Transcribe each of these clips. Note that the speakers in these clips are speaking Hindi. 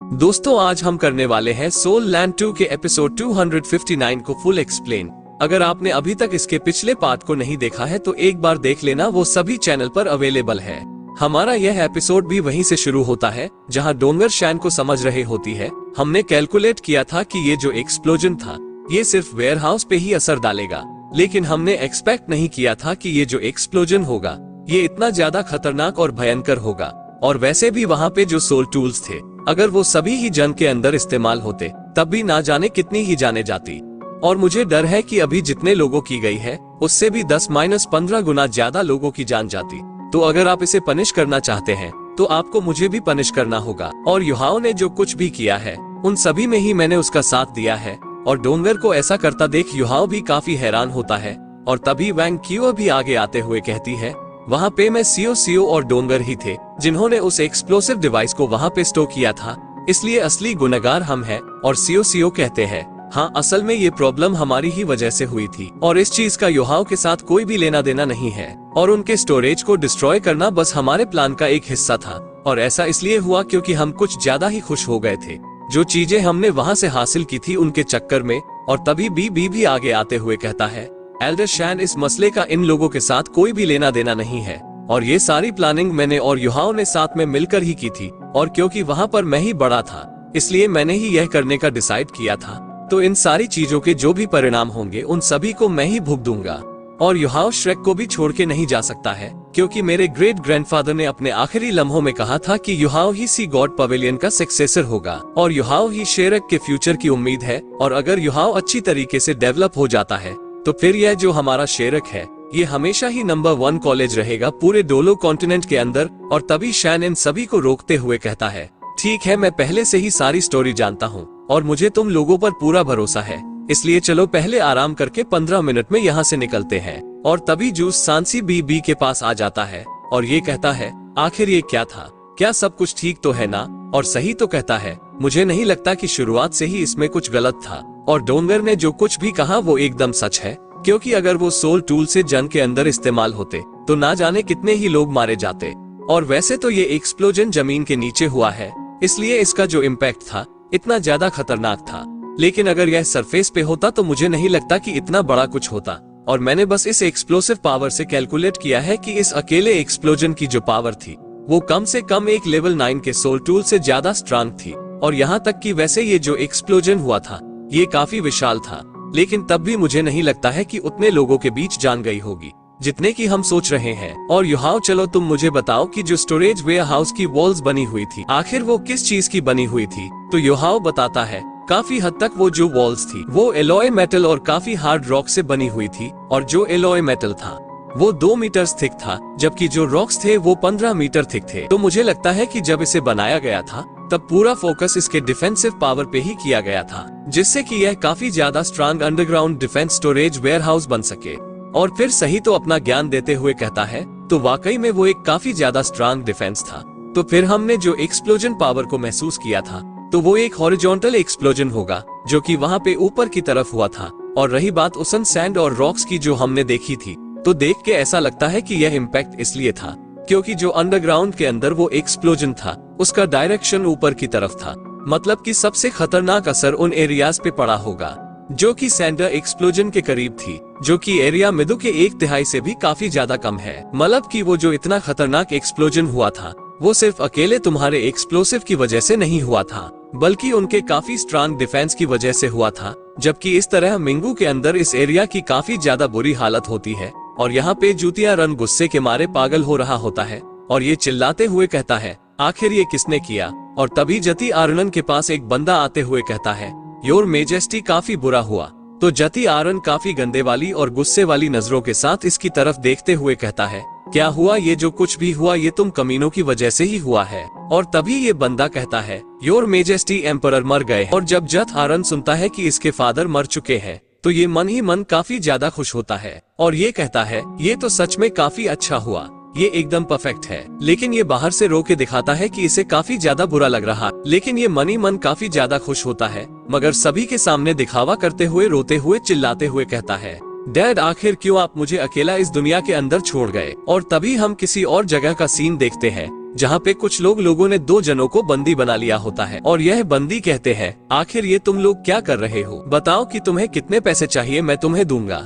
दोस्तों आज हम करने वाले हैं सोल लैंड 2 के एपिसोड 259 को फुल एक्सप्लेन। अगर आपने अभी तक इसके पिछले पार्ट को नहीं देखा है तो एक बार देख लेना, वो सभी चैनल पर अवेलेबल है। हमारा यह एपिसोड भी वहीं से शुरू होता है जहां डोंगर शैन को समझ रहे होती है। हमने कैलकुलेट किया था कि ये जो एक्सप्लोजन था ये सिर्फ वेयरहाउस पे ही असर डालेगा, लेकिन हमने एक्सपेक्ट नहीं किया था कि ये जो एक्सप्लोजन होगा ये इतना ज्यादा खतरनाक और भयंकर होगा। और वैसे भी वहाँ पे जो सोल टूल्स थे, अगर वो सभी ही जन के अंदर इस्तेमाल होते तब भी ना जाने कितनी ही जाने जाती। और मुझे डर है कि अभी जितने लोगों की गई है उससे भी 10-15 गुना ज्यादा लोगों की जान जाती। तो अगर आप इसे पनिश करना चाहते हैं तो आपको मुझे भी पनिश करना होगा। और युहाओ ने जो कुछ भी किया है उन सभी में ही मैंने उसका साथ दिया है। और डोंगर को ऐसा करता देख युहाओ भी काफी हैरान होता है। और तभी वैंग क्यूओ भी आगे आते हुए कहती है, वहाँ पे मैं सीओ और डोंगर ही थे जिन्होंने उस एक्सप्लोसिव डिवाइस को वहाँ पे स्टोर किया था, इसलिए असली गुनहगार हम हैं। और सीओ कहते हैं, हाँ असल में ये प्रॉब्लम हमारी ही वजह से हुई थी और इस चीज का युहाओ के साथ कोई भी लेना देना नहीं है। और उनके स्टोरेज को डिस्ट्रॉय करना बस हमारे प्लान का एक हिस्सा था। और ऐसा इसलिए हुआ क्योंकि हम कुछ ज्यादा ही खुश हो गए थे जो चीजें हमने वहाँ से हासिल की थी उनके चक्कर में। और तभी बी भी आगे आते हुए कहता है, एल्डर शैन इस मसले का इन लोगों के साथ कोई भी लेना देना नहीं है और ये सारी प्लानिंग मैंने और युहाओ ने साथ में मिलकर ही की थी। और क्योंकि वहाँ पर मैं ही बड़ा था इसलिए मैंने ही यह करने का डिसाइड किया था। तो इन सारी चीजों के जो भी परिणाम होंगे उन सभी को मैं ही भुगत दूंगा। और युहाओ श्रेक को भी छोड़ के नहीं जा सकता है क्योंकि मेरे ग्रेट ग्रैंडफादर ने अपने आखिरी लम्हों में कहा था कि युहाओ ही सी गॉड पवेलियन का सक्सेसर होगा और युहाओ ही शेरक के फ्यूचर की उम्मीद है। और अगर युहाओ अच्छी तरीके से डेवलप हो जाता है तो फिर यह जो हमारा शेरक है ये हमेशा ही नंबर 1 कॉलेज रहेगा पूरे डोलो कॉन्टिनेंट के अंदर। और तभी शैन इन सभी को रोकते हुए कहता है, ठीक है मैं पहले से ही सारी स्टोरी जानता हूँ और मुझे तुम लोगों पर पूरा भरोसा है, इसलिए चलो पहले आराम करके 15 मिनट में यहाँ से निकलते हैं। और तभी जूस सांसी बी के पास आ जाता है और ये कहता है, आखिर ये क्या था, क्या सब कुछ ठीक तो है ना? और सही तो कहता है, मुझे नहीं लगता कि शुरुआत से ही इसमें कुछ गलत था। और डोंगर ने जो कुछ भी कहा वो एकदम सच है, क्योंकि अगर वो सोल टूल से जन के अंदर इस्तेमाल होते तो ना जाने कितने ही लोग मारे जाते। और वैसे तो ये एक्सप्लोजन जमीन के नीचे हुआ है इसलिए इसका जो इम्पैक्ट था इतना ज्यादा खतरनाक था, लेकिन अगर यह सरफेस पे होता तो मुझे नहीं लगता कि इतना बड़ा कुछ होता। और मैंने बस इस एक्सप्लोसिव पावर से कैलकुलेट किया है कि इस अकेले एक्सप्लोजन की जो पावर थी वो कम से कम एक लेवल 9 के सोल टूल से ज्यादा स्ट्रांग थी। और यहाँ तक कि वैसे ये जो एक्सप्लोजन हुआ था ये काफी विशाल था, लेकिन तब भी मुझे नहीं लगता है कि उतने लोगों के बीच जान गई होगी जितने की हम सोच रहे हैं। और युहाओ चलो तुम मुझे बताओ कि जो स्टोरेज वेयरहाउस की वॉल्स बनी हुई थी आखिर वो किस चीज की बनी हुई थी? तो युहाओ बताता है, काफी हद तक वो जो वॉल्स थी वो एलॉय मेटल और काफी हार्ड रॉक से बनी हुई थी। और जो एलॉय मेटल था वो 2 मीटर थिक था जबकि जो रॉक्स थे वो 15 मीटर थिक थे। तो मुझे लगता है कि जब इसे बनाया गया था तब पूरा फोकस इसके डिफेंसिव पावर पे ही किया गया था, जिससे कि यह काफी ज्यादा strong underground defence storage warehouse बन सके। और फिर सही तो अपना ज्ञान देते हुए कहता है, तो वाकई में वो एक काफी ज्यादा स्ट्रांग डिफेंस था। तो फिर हमने जो एक्सप्लोजन पावर को महसूस किया था तो वो एक हॉरिजॉन्टल एक्सप्लोजन होगा जो कि वहाँ पे ऊपर की तरफ हुआ था। और रही बात ओसन सैंड और रॉक्स की जो हमने देखी थी, तो देख के ऐसा लगता है कि यह इम्पैक्ट इसलिए था क्योंकि जो अंडरग्राउंड के अंदर वो एक्सप्लोजन था उसका डायरेक्शन ऊपर की तरफ था। मतलब कि सबसे खतरनाक असर उन एरियाज पे पड़ा होगा जो कि सैंडर एक्सप्लोजन के करीब थी, जो कि एरिया मिडू के 1/3 से भी काफी ज्यादा कम है। मतलब कि वो जो इतना खतरनाक एक्सप्लोजन हुआ था वो सिर्फ अकेले तुम्हारे एक्सप्लोसिव की वजह से नहीं हुआ था, बल्कि उनके काफी स्ट्रांग डिफेंस की वजह से हुआ था। जबकि इस तरह मिंगू के अंदर इस एरिया की काफी ज्यादा बुरी हालत होती है और यहाँ पे जूतिया रन गुस्से के मारे पागल हो रहा होता है और ये चिल्लाते हुए कहता है, आखिर ये किसने किया? और तभी जति आरनन के पास एक बंदा आते हुए कहता है, योर मेजेस्टी काफी बुरा हुआ। तो जति आरन काफी गंदे वाली और गुस्से वाली नजरों के साथ इसकी तरफ देखते हुए कहता है, क्या हुआ? ये जो कुछ भी हुआ ये तुम कमीनों की वजह से ही हुआ है। और तभी ये बंदा कहता है, योर मेजेस्टी एम्परर मर गए। और जब जत आरन सुनता है कि इसके फादर मर चुके हैं तो ये मन ही मन काफी ज्यादा खुश होता है और ये कहता है, ये तो सच में काफी अच्छा हुआ, ये एकदम परफेक्ट है। लेकिन ये बाहर से रो के दिखाता है कि इसे काफी ज्यादा बुरा लग रहा, लेकिन ये मन ही मन काफी ज्यादा खुश होता है, मगर सभी के सामने दिखावा करते हुए रोते हुए चिल्लाते हुए कहता है, डैड आखिर क्यों आप मुझे अकेला इस दुनिया के अंदर छोड़ गए? और तभी हम किसी और जगह का सीन देखते हैं जहाँ पे कुछ लोगों ने 2 जनों को बंदी बना लिया होता है और यह बंदी कहते हैं, आखिर ये तुम लोग क्या कर रहे हो, बताओ कि तुम्हें कितने पैसे चाहिए, मैं तुम्हें दूंगा।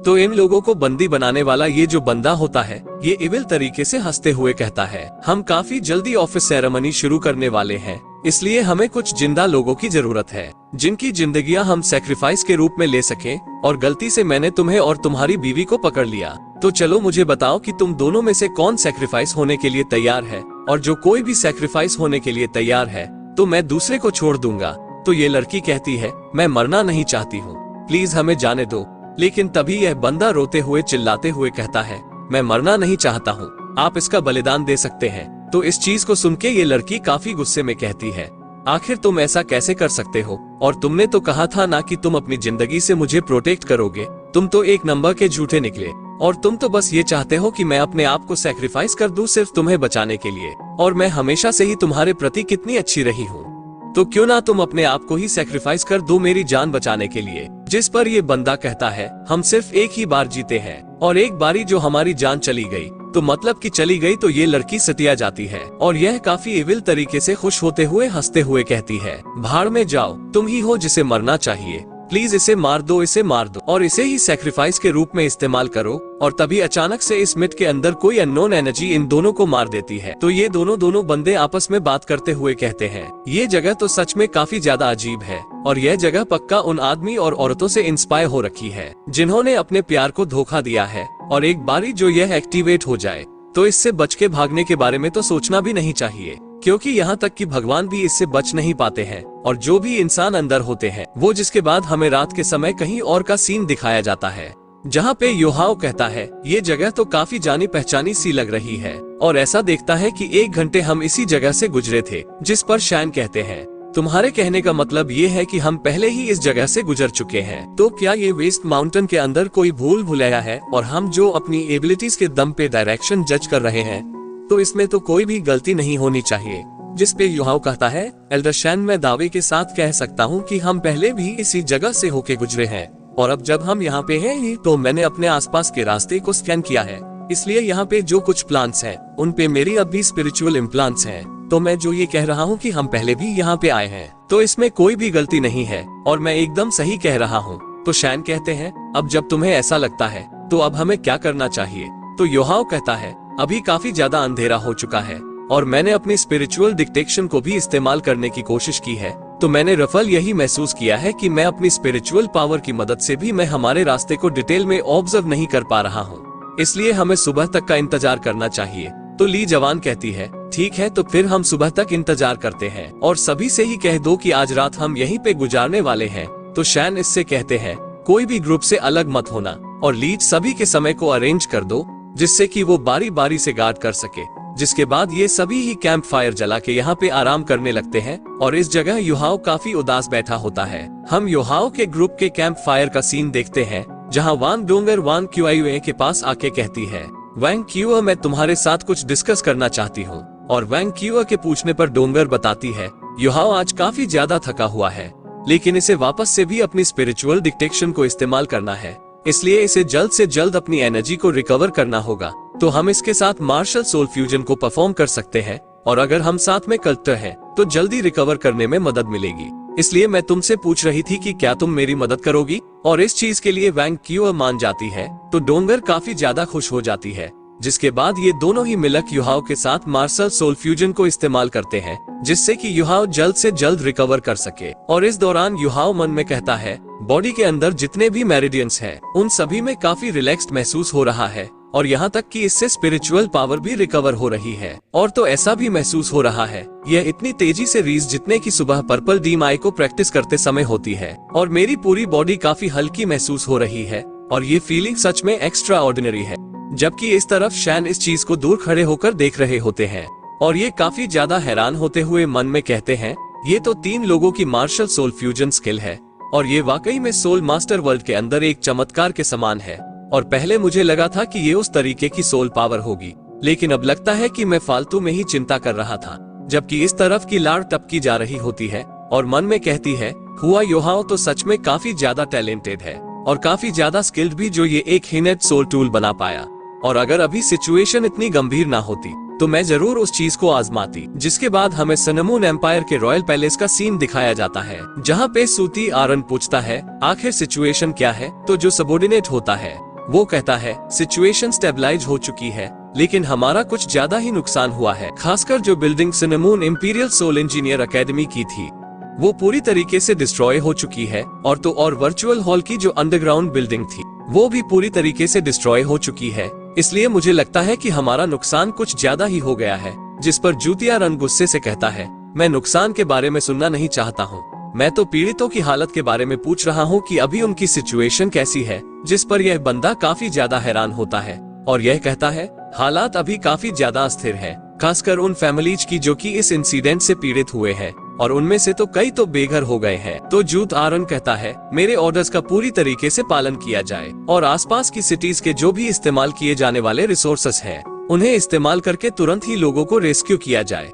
तो इन लोगों को बंदी बनाने वाला ये जो बंदा होता है, ये इविल तरीके से हंसते हुए कहता है, हम काफी जल्दी ऑफिस सेरेमनी शुरू करने वाले हैं, इसलिए हमें कुछ जिंदा लोगों की जरूरत है जिनकी जिंदगियां हम सेक्रीफाइस के रूप में ले सकें। और गलती से मैंने तुम्हें और तुम्हारी बीवी को पकड़ लिया, तो चलो मुझे बताओ कि तुम दोनों में से कौन सेक्रीफाइस होने के लिए तैयार है, और जो कोई भी सेक्रीफाइस होने के लिए तैयार है तो मैं दूसरे को छोड़ दूंगा। तो ये लड़की कहती है, मैं मरना नहीं चाहती हूँ, प्लीज हमें जाने दो। लेकिन तभी यह बंदा रोते हुए चिल्लाते हुए कहता है, मैं मरना नहीं चाहता हूँ, आप इसका बलिदान दे सकते हैं। तो इस चीज को सुन के ये लड़की काफी गुस्से में कहती है, आखिर तुम ऐसा कैसे कर सकते हो, और तुमने तो कहा था ना कि तुम अपनी जिंदगी से मुझे प्रोटेक्ट करोगे। तुम तो एक नंबर के झूठे निकले, और तुम तो बस ये चाहते हो कि मैं अपने आप को सैक्रिफाइस कर दूं सिर्फ तुम्हें बचाने के लिए, और मैं हमेशा से ही तुम्हारे प्रति कितनी अच्छी रही हूँ, तो क्यों ना तुम अपने आप को ही सैक्रिफाइस कर दो मेरी जान बचाने के लिए। जिस पर ये बंदा कहता है, हम सिर्फ एक ही बार जीते हैं, और एक बारी जो हमारी जान चली गई तो मतलब कि चली गई। तो ये लड़की सतिया जाती है और यह काफी इविल तरीके से खुश होते हुए हंसते हुए कहती है, भाड़ में जाओ, तुम ही हो जिसे मरना चाहिए, प्लीज इसे मार दो, इसे मार दो और इसे ही सैक्रिफाइस के रूप में इस्तेमाल करो। और तभी अचानक से इस मिट के अंदर कोई अननोन एनर्जी इन दोनों को मार देती है। तो ये दोनों बंदे आपस में बात करते हुए कहते हैं, ये जगह तो सच में काफी ज्यादा अजीब है, और यह जगह पक्का उन आदमी और औरतों से इंस्पायर हो रखी है जिन्होंने अपने प्यार को धोखा दिया है, और एक बारी जो यह एक्टिवेट हो जाए तो इससे बच के भागने के बारे में तो सोचना भी नहीं चाहिए, क्योंकि यहाँ तक कि भगवान भी इससे बच नहीं पाते हैं। और जो भी इंसान अंदर होते हैं वो, जिसके बाद हमें रात के समय कहीं और का सीन दिखाया जाता है, जहाँ पे योहाओ कहता है, ये जगह तो काफी जानी पहचानी सी लग रही है, और ऐसा देखता है कि 1 घंटे हम इसी जगह से गुजरे थे। जिस पर शैन कहते हैं, तुम्हारे कहने का मतलब ये है कि हम पहले ही इस जगह से गुजर चुके हैं। तो क्या ये वेस्ट माउंटेन के अंदर कोई भूल भुलैया है और हम जो अपनी एबिलिटीज के दम पे डायरेक्शन जज कर रहे हैं, तो इसमें तो कोई भी गलती नहीं होनी चाहिए। जिस पे योहाओ कहता है, एल्डर शैन, मैं दावे के साथ कह सकता हूँ कि हम पहले भी इसी जगह से होके गुजरे हैं, और अब जब हम यहाँ पे हैं तो मैंने अपने आसपास के रास्ते को स्कैन किया है, इसलिए यहाँ पे जो कुछ प्लांट्स हैं उन पे मेरी अब भी स्पिरिचुअल इम्प्लांट्स हैं। तो मैं जो ये कह रहा हूँ कि हम पहले भी यहाँ पे आए हैं, तो इसमें कोई भी गलती नहीं है और मैं एकदम सही कह रहा हूँ। तो शैन कहते हैं, अब जब तुम्हें ऐसा लगता है तो अब हमें क्या करना चाहिए। तो योहाओ कहता है, अभी काफी ज्यादा अंधेरा हो चुका है और मैंने अपनी स्पिरिचुअल डिटेक्शन को भी इस्तेमाल करने की कोशिश की है, तो मैंने रफल यही महसूस किया है कि मैं अपनी स्पिरिचुअल पावर की मदद से भी मैं हमारे रास्ते को डिटेल में ऑब्जर्व नहीं कर पा रहा हूँ, इसलिए हमें सुबह तक का इंतजार करना चाहिए। तो ली जवान कहती है, ठीक है, तो फिर हम सुबह तक इंतजार करते हैं और सभी से ही कह दो कि आज रात हम यहीं पे गुजारने वाले हैं। तो शैन इससे कहते हैं, कोई भी ग्रुप से अलग मत होना और लीज सभी के समय को अरेंज कर दो जिससे कि वो बारी बारी से गार्ड कर सके। जिसके बाद ये सभी ही कैंप फायर जला के यहाँ पे आराम करने लगते हैं और इस जगह योहाओ काफी उदास बैठा होता है। हम योहाओ के ग्रुप के कैंप फायर का सीन देखते हैं जहाँ वान डोंगर वान क्यूआईवे के पास आके कहती है, वैंग क्यूआ, मैं तुम्हारे साथ कुछ डिस्कस करना चाहती हूँ। और वैंग क्यूआ के पूछने पर डोंगर बताती है, योहाओ आज काफी ज्यादा थका हुआ है, लेकिन इसे वापस से भी अपनी स्पिरिचुअल डिटेक्शन को इस्तेमाल करना है, इसलिए इसे जल्द से जल्द अपनी एनर्जी को रिकवर करना होगा। तो हम इसके साथ मार्शल सोल फ्यूजन को परफॉर्म कर सकते हैं, और अगर हम साथ में कल्टर हैं तो जल्दी रिकवर करने में मदद मिलेगी। इसलिए मैं तुमसे पूछ रही थी कि क्या तुम मेरी मदद करोगी, और इस चीज के लिए वैंग क्यूआ मान जाती है। तो डोंगर काफी ज्यादा खुश हो जाती है, जिसके बाद ये दोनों ही मिलक युहाओ के साथ मार्शल सोल फ्यूजन को इस्तेमाल करते हैं जिससे कि युहाओ जल्द से जल्द रिकवर कर सके। और इस दौरान युहाओ मन में कहता है, बॉडी के अंदर जितने भी मेरिडियंस हैं उन सभी में काफी रिलैक्स्ड महसूस हो रहा है, और यहाँ तक कि इससे स्पिरिचुअल पावर भी रिकवर हो रही है। और तो ऐसा भी महसूस हो रहा है यह इतनी तेजी से रीज जितने की सुबह पर्पल डीम आई को प्रैक्टिस करते समय होती है, और मेरी पूरी बॉडी काफी हल्की महसूस हो रही है, और ये फीलिंग सच में एक्स्ट्रा ऑर्डिनरी है। जबकि इस तरफ शैन इस चीज को दूर खड़े होकर देख रहे होते हैं और ये काफी ज्यादा हैरान होते हुए मन में कहते हैं, ये तो 3 लोगों की मार्शल सोल फ्यूजन स्किल है, और ये वाकई में सोल मास्टर वर्ल्ड के अंदर एक चमत्कार के समान है। और पहले मुझे लगा था कि ये उस तरीके की सोल पावर होगी, लेकिन अब लगता है कि मैं फालतू में ही चिंता कर रहा था। जबकि इस तरफ की लाड़ टपकी जा रही होती है और मन में कहती है, हुआ योहाओ तो सच में काफी ज्यादा टैलेंटेड है और काफी ज्यादा स्किल्ड भी, जो ये एक हिनेट सोल टूल बना पाया। और अगर अभी सिचुएशन इतनी गंभीर ना होती तो मैं जरूर उस चीज को आजमाती। जिसके बाद हमें सनमून एम्पायर के रॉयल पैलेस का सीन दिखाया जाता है, जहाँ पे सूती आरन पूछता है आखिर सिचुएशन क्या है। तो जो सबॉर्डिनेट होता है वो कहता है सिचुएशन स्टेबलाइज हो चुकी है, लेकिन हमारा कुछ ज्यादा ही नुकसान हुआ है। खासकर जो बिल्डिंग सनमून इंपीरियल सोल इंजीनियर अकेडमी की थी वो पूरी तरीके से डिस्ट्रॉय हो चुकी है, और तो और वर्चुअल हॉल की जो अंडरग्राउंड बिल्डिंग थी वो भी पूरी तरीके से डिस्ट्रॉय हो चुकी है। इसलिए मुझे लगता है कि हमारा नुकसान कुछ ज्यादा ही हो गया है। जिस पर जूतिया रन गुस्से से कहता है मैं नुकसान के बारे में सुनना नहीं चाहता हूँ, मैं तो पीड़ितों की हालत के बारे में पूछ रहा हूँ कि अभी उनकी सिचुएशन कैसी है। जिस पर यह बंदा काफी ज्यादा हैरान होता है और यह कहता है हालात अभी काफी ज्यादा अस्थिर है, खासकर उन फैमिलीज की जो कि इस इंसिडेंट से पीड़ित हुए हैं, और उनमें से तो कई तो बेघर हो गए हैं। तो जूत आरन कहता है मेरे ऑर्डर्स का पूरी तरीके से पालन किया जाए और आसपास की सिटीज के जो भी इस्तेमाल किए जाने वाले रिसोर्सेस हैं उन्हें इस्तेमाल करके तुरंत ही लोगों को रेस्क्यू किया जाए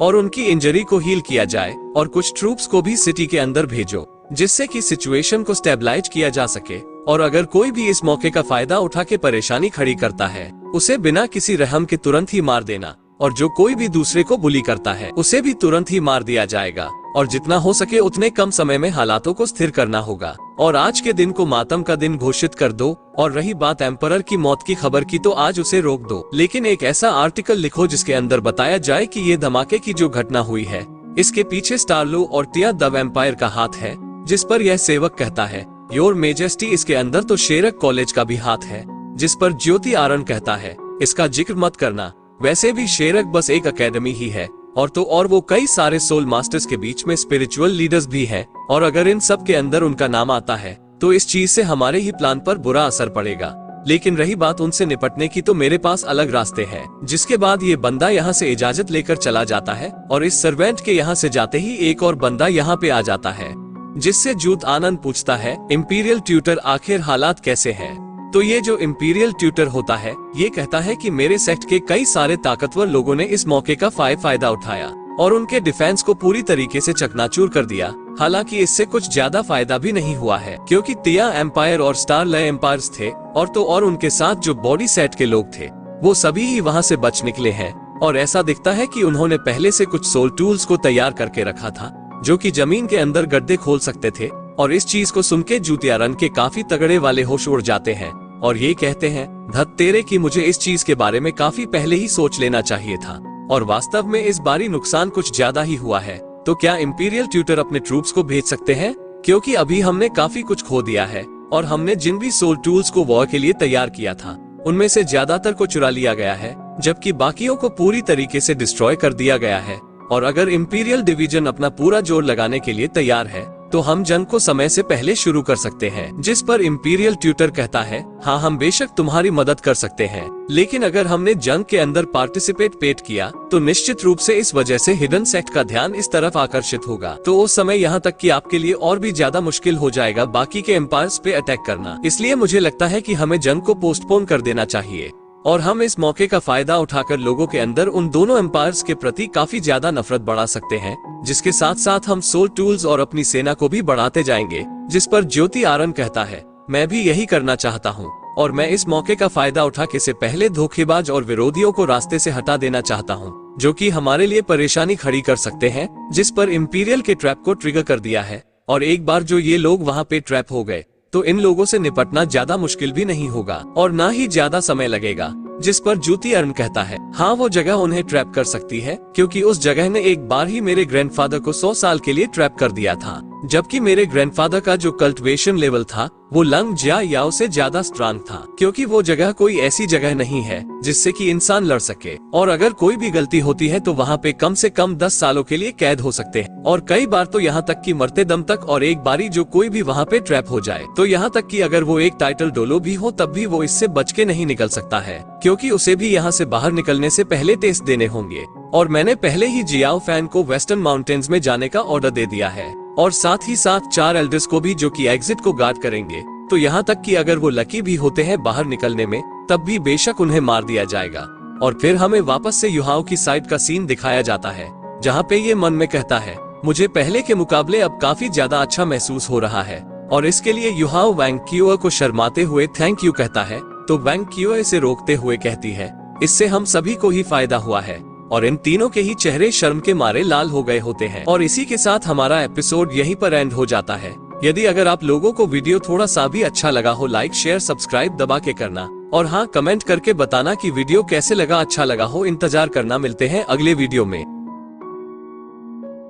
और उनकी इंजरी को हील किया जाए, और कुछ ट्रूप्स को भी सिटी के अंदर भेजो जिससे कि सिचुएशन को स्टेबलाइज किया जा सके। और अगर कोई भी इस मौके का फायदा उठा के परेशानी खड़ी करता है उसे बिना किसी रहम के तुरंत ही मार देना, और जो कोई भी दूसरे को बुली करता है उसे भी तुरंत ही मार दिया जाएगा, और जितना हो सके उतने कम समय में हालातों को स्थिर करना होगा। और आज के दिन को मातम का दिन घोषित कर दो। और रही बात एम्परर की मौत की खबर की, तो आज उसे रोक दो, लेकिन एक ऐसा आर्टिकल लिखो जिसके अंदर बताया जाए कि ये धमाके की जो घटना हुई है इसके पीछे स्टारलो और टिया द वैम्पायर का हाथ है। जिस पर यह सेवक कहता है योर मेजेस्टी, इसके अंदर तो शेरक कॉलेज का भी हाथ है। जिस पर ज्योति आरन कहता है इसका जिक्र मत करना, वैसे भी शेरक बस एक एकेडमी ही है, और तो और वो कई सारे सोल मास्टर्स के बीच में स्पिरिचुअल लीडर्स भी हैं, और अगर इन सब के अंदर उनका नाम आता है तो इस चीज से हमारे ही प्लान पर बुरा असर पड़ेगा। लेकिन रही बात उनसे निपटने की, तो मेरे पास अलग रास्ते हैं। जिसके बाद ये बंदा यहाँ से इजाजत लेकर चला जाता है, और इस सर्वेंट के यहाँ से जाते ही एक और बंदा यहाँ पे आ जाता है, जिससे जूत आनंद पूछता है इंपीरियल ट्यूटर आखिर हालात कैसे हैं। तो ये जो इंपीरियल ट्यूटर होता है ये कहता है कि मेरे सेक्ट के कई सारे ताकतवर लोगों ने इस मौके का फायदा उठाया और उनके डिफेंस को पूरी तरीके से चकनाचूर कर दिया। हालांकि इससे कुछ ज्यादा फायदा भी नहीं हुआ है, क्योंकि तिया एम्पायर और स्टारलय एम्पायर्स थे, और तो और उनके साथ जो बॉडी सेट के लोग थे वो सभी ही वहाँ से बच निकले हैं। और ऐसा दिखता है कि उन्होंने पहले से कुछ सोल टूल्स को तैयार करके रखा था जो कि जमीन के अंदर गड्ढे खोल सकते थे। और इस चीज को सुन के जूतिया रन के काफी तगड़े वाले होश उड़ जाते हैं और ये कहते हैं धत तेरे की, मुझे इस चीज के बारे में काफी पहले ही सोच लेना चाहिए था, और वास्तव में इस बारी नुकसान कुछ ज्यादा ही हुआ है। तो क्या इंपीरियल ट्यूटर अपने ट्रूप्स को भेज सकते हैं, क्योंकि अभी हमने काफी कुछ खो दिया है, और हमने जिन भी सोल टूल्स को वॉर के लिए तैयार किया था उनमें से ज्यादातर को चुरा लिया गया है, जबकि बाकियों को पूरी तरीके से डिस्ट्रॉय कर दिया गया है। और अगर इंपीरियल डिवीजन अपना पूरा जोर लगाने के लिए तैयार है तो हम जंग को समय से पहले शुरू कर सकते हैं। जिस पर इंपीरियल ट्यूटर कहता है हाँ, हम बेशक तुम्हारी मदद कर सकते हैं, लेकिन अगर हमने जंग के अंदर पार्टिसिपेट किया तो निश्चित रूप से इस वजह से हिडन सेक्ट का ध्यान इस तरफ आकर्षित होगा। तो उस समय यहाँ तक कि आपके लिए और भी ज्यादा मुश्किल हो जाएगा बाकी के एम्पायर्स पे अटैक करना। इसलिए मुझे लगता है कि हमें जंग को पोस्टपोन कर देना चाहिए, और हम इस मौके का फायदा उठाकर लोगों के अंदर उन दोनों एम्पायर्स के प्रति काफी ज्यादा नफरत बढ़ा सकते हैं, जिसके साथ साथ हम सोल टूल्स और अपनी सेना को भी बढ़ाते जाएंगे। जिस पर ज्योति आरन कहता है मैं भी यही करना चाहता हूँ, और मैं इस मौके का फायदा उठा के से पहले धोखेबाज और विरोधियों को रास्ते से हटा देना चाहता हूँ, जो कि हमारे लिए परेशानी खड़ी कर सकते हैं। जिस पर इंपीरियल के ट्रैप को ट्रिगर कर दिया है, और एक बार जो ये लोग वहाँ पे ट्रैप हो गए तो इन लोगों से निपटना ज्यादा मुश्किल भी नहीं होगा और ना ही ज्यादा समय लगेगा। जिस पर जूती अरुण कहता है हाँ, वो जगह उन्हें ट्रैप कर सकती है, क्योंकि उस जगह ने एक बार ही मेरे ग्रैंडफादर को 100 साल के लिए ट्रैप कर दिया था, जबकि मेरे ग्रैंडफादर का जो कल्टिवेशन लेवल था वो लंग ज्या याओ से ज्यादा स्ट्रांग था, क्योंकि वो जगह कोई ऐसी जगह नहीं है जिससे कि इंसान लड़ सके, और अगर कोई भी गलती होती है तो वहाँ पे कम से कम 10 सालों के लिए कैद हो सकते हैं, और कई बार तो यहाँ तक कि मरते दम तक। और एक बारी जो कोई भी वहाँ पे ट्रैप हो जाए तो यहाँ तक कि अगर वो एक टाइटल डोलो भी हो तब भी वो इससे बच के नहीं निकल सकता है, क्योंकि उसे भी यहाँ से बाहर निकलने से पहले टेस्ट देने होंगे। और मैंने पहले ही जियाओ फैन को वेस्टर्न माउंटेन्स में जाने का ऑर्डर दे दिया है, और साथ ही साथ 4 एल्डर्स को भी, जो कि एग्जिट को गार्ड करेंगे। तो यहाँ तक कि अगर वो लकी भी होते हैं बाहर निकलने में तब भी बेशक उन्हें मार दिया जाएगा। और फिर हमें वापस से युहाओ की साइड का सीन दिखाया जाता है, जहाँ पे ये मन में कहता है मुझे पहले के मुकाबले अब काफी ज्यादा अच्छा महसूस हो रहा है, और इसके लिए युहाओ वैंग क्यूअ को शर्माते हुए थैंक यू कहता है। तो वैंग क्यूअ इसे रोकते हुए कहती है इससे हम सभी को ही फायदा हुआ है और इन तीनों के ही चेहरे शर्म के मारे लाल हो गए होते हैं। और इसी के साथ हमारा एपिसोड यहीं पर एंड हो जाता है। यदि अगर आप लोगों को वीडियो थोड़ा सा भी अच्छा लगा हो, लाइक शेयर सब्सक्राइब दबा के करना, और हाँ, कमेंट करके बताना कि वीडियो कैसे लगा। अच्छा लगा हो, इंतजार करना। मिलते हैं अगले वीडियो में।